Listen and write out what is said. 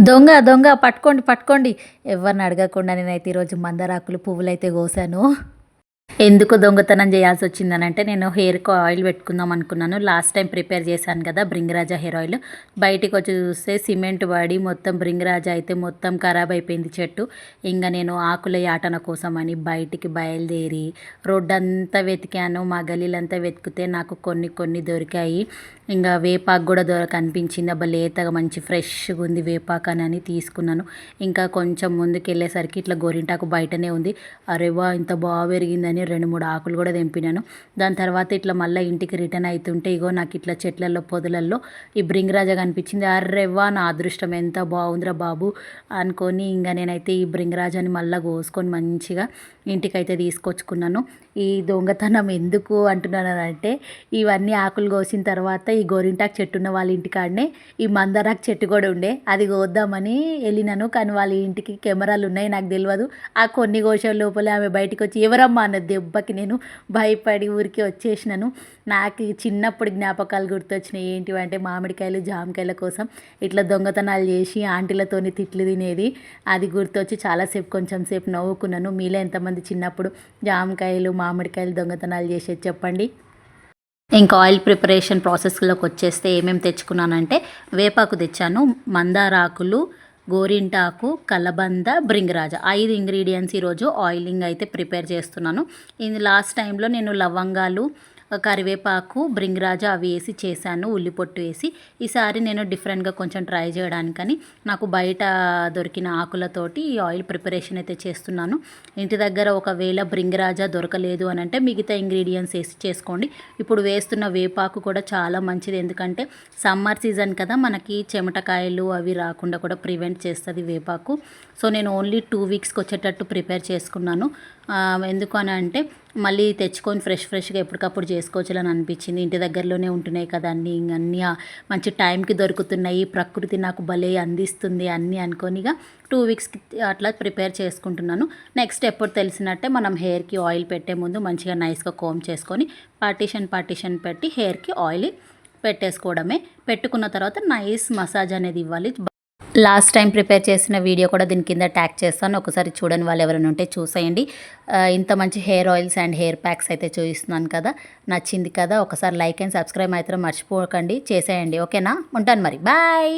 దొంగ దొంగ పట్టుకోండి పట్టుకోండి. ఎవరిని అడగకుండా నేనైతే ఈరోజు మందారాకులు పువ్వులైతే కోసాను. ఎందుకు దొంగతనం చేయాల్సొచ్చిందనంటే, నేను హెయిర్‌కి ఆయిల్ పెట్టుకుందాం అనుకున్నాను. లాస్ట్ టైం ప్రిపేర్ చేశాను కదా! భృంగిరాజా హెయిర్ ఆయిల్. బయటికొచ్చి చూస్తే సిమెంట్ పడి మొత్తం భృంగిరాజా అయితే మొత్తం ఖరాబ్ అయిపోయింది చెట్టు. ఇంగ నేను ఆకుల యాటన కోసమని బయటికి బయలుదేరి రోడ్డంతా వెతికాను. మా గల్లీలంతా వెతికితే నాకు కొన్ని కొన్ని దొరికాయి. ఇంగ వేపాకు కూడా కనిపించింది. అబ్బా! లేతగా మంచి ఫ్రెష్‌గా ఉంది వేపాకనని తీసుకున్నాను. ఇంకా కొంచెం ముందుకెళ్ళేసరికి ఇట్లా గోరింటాకు బయటనే ఉంది. అరె వా! ఇంత బాగా పెరిగిందని 2, 3 ఆకులు కూడా తెంపినాను. దాని తర్వాత ఇట్లా మళ్ళీ ఇంటికి రిటర్న్ అవుతుంటే ఇగో నాకు ఇట్లా చెట్లలో పొదలల్లో ఈ భృంగిరాజా కనిపించింది. అర్రెవ్వా! నా అదృష్టం ఎంత బాగుందిరా బాబు అనుకొని ఇంక నేనైతే ఈ భృంగిరాజాని మళ్ళీ కోసుకొని మంచిగా ఇంటికైతే తీసుకొచ్చుకున్నాను. ఈ దొంగతనం ఎందుకు అంటున్నానంటే, ఇవన్నీ ఆకులు కోసిన తర్వాత ఈ గోరింటాకు చెట్టు ఉన్న వాళ్ళ ఇంటికాడనే ఈ మందారాకు చెట్టు కూడా ఉండే. అది కోద్దామని వెళ్ళినాను. కానీ వాళ్ళ ఇంటికి కెమెరాలు ఉన్నాయి, నాకు తెలియదు. ఆ కొన్ని కోసే లోపలే ఆమె బయటకు వచ్చి ఎవరమ్మా అన్న దెబ్బకి నేను భయపడి ఊరికి వచ్చేసినాను. నాకు చిన్నప్పుడు జ్ఞాపకాలు గుర్తొచ్చినాయి. ఏంటివంటే మామిడికాయలు జామకాయల కోసం ఇట్లా దొంగతనాలు చేసి ఆంటీలతోని తిట్లు తినేది. అది గుర్తొచ్చి చాలాసేపు కొంచెం సేపు నవ్వుకున్నాను. మీలో ఎంతమంది చిన్నప్పుడు జామకాయలు మామిడికాయలు దొంగతనాలు చేసేది చెప్పండి. ఇంకా ఆయిల్ ప్రిపరేషన్ ప్రాసెస్లోకి వచ్చేస్తే ఏమేమి తెచ్చుకున్నానంటే, వేపాకు తెచ్చాను, మందారాకులు, గోరింటాకు, కలబంద, భృంగిరాజ 5 ఇంగ్రీడియంట్స్ ఈరోజు ఆయిలింగ్ అయితే ప్రిపేర్ చేస్తున్నాను. ఇది లాస్ట్ టైంలో నేను లవంగాలు, కరివేపాకు, భృంగిరాజ అవి వేసి చేశాను, ఉల్లిపొట్టు వేసి. ఈసారి నేను డిఫరెంట్గా కొంచెం ట్రై చేయడానికని నాకు బయట దొరికిన ఆకులతోటి ఈ ఆయిల్ ప్రిపరేషన్ అయితే చేస్తున్నాను. ఇంటి దగ్గర ఒకవేళ భృంగిరాజ దొరకలేదు అని అంటే మిగతా ఇంగ్రీడియంట్స్ వేసి చేసుకోండి. ఇప్పుడు వేస్తున్న వేపాకు కూడా చాలా మంచిది, ఎందుకంటే సమ్మర్ సీజన్ కదా, మనకి చెమటకాయలు అవి రాకుండా కూడా ప్రివెంట్ చేస్తుంది వేపాకు. సో నేను ఓన్లీ 2 వీక్స్కి వచ్చేటట్టు ప్రిపేర్ చేసుకున్నాను. ఎందుకు అని అంటే మళ్ళీ తెచ్చుకొని ఫ్రెష్గా ఎప్పటికప్పుడు చేసుకోవచ్చులని అనిపించింది. ఇంటి దగ్గరలోనే ఉంటున్నాయి కదా అన్నీ, అన్నీ మంచి టైంకి దొరుకుతున్నాయి, ప్రకృతి నాకు భలే అందిస్తుంది అన్నీ అనుకోనిగా 2 వీక్స్కి అట్లా ప్రిపేర్ చేసుకుంటున్నాను. నెక్స్ట్ ఎప్పుడు తెలిసినట్టే మనం హెయిర్కి ఆయిల్ పెట్టే ముందు మంచిగా నైస్గా కోమ్ చేసుకొని పార్టీషన్ పెట్టి హెయిర్కి ఆయిల్ పెట్టేసుకోవడమే. పెట్టుకున్న తర్వాత నైస్ మసాజ్ అనేది ఇవ్వాలి. లాస్ట్ టైం ప్రిపేర్ చేసిన వీడియో కూడా దీని కింద ట్యాగ్ చేస్తాను, ఒకసారి చూడని వాళ్ళు ఎవరైనా ఉంటే చూసేయండి. ఇంత మంచి hair oils and hair packs అయితే చూపిస్తున్నాను కదా, నచ్చింది కదా, ఒకసారి లైక్ అండ్ సబ్స్క్రైబ్ మాత్రం మర్చిపోకండి, చేసేయండి. ఓకేనా, ఉంటాను మరి, బాయ్.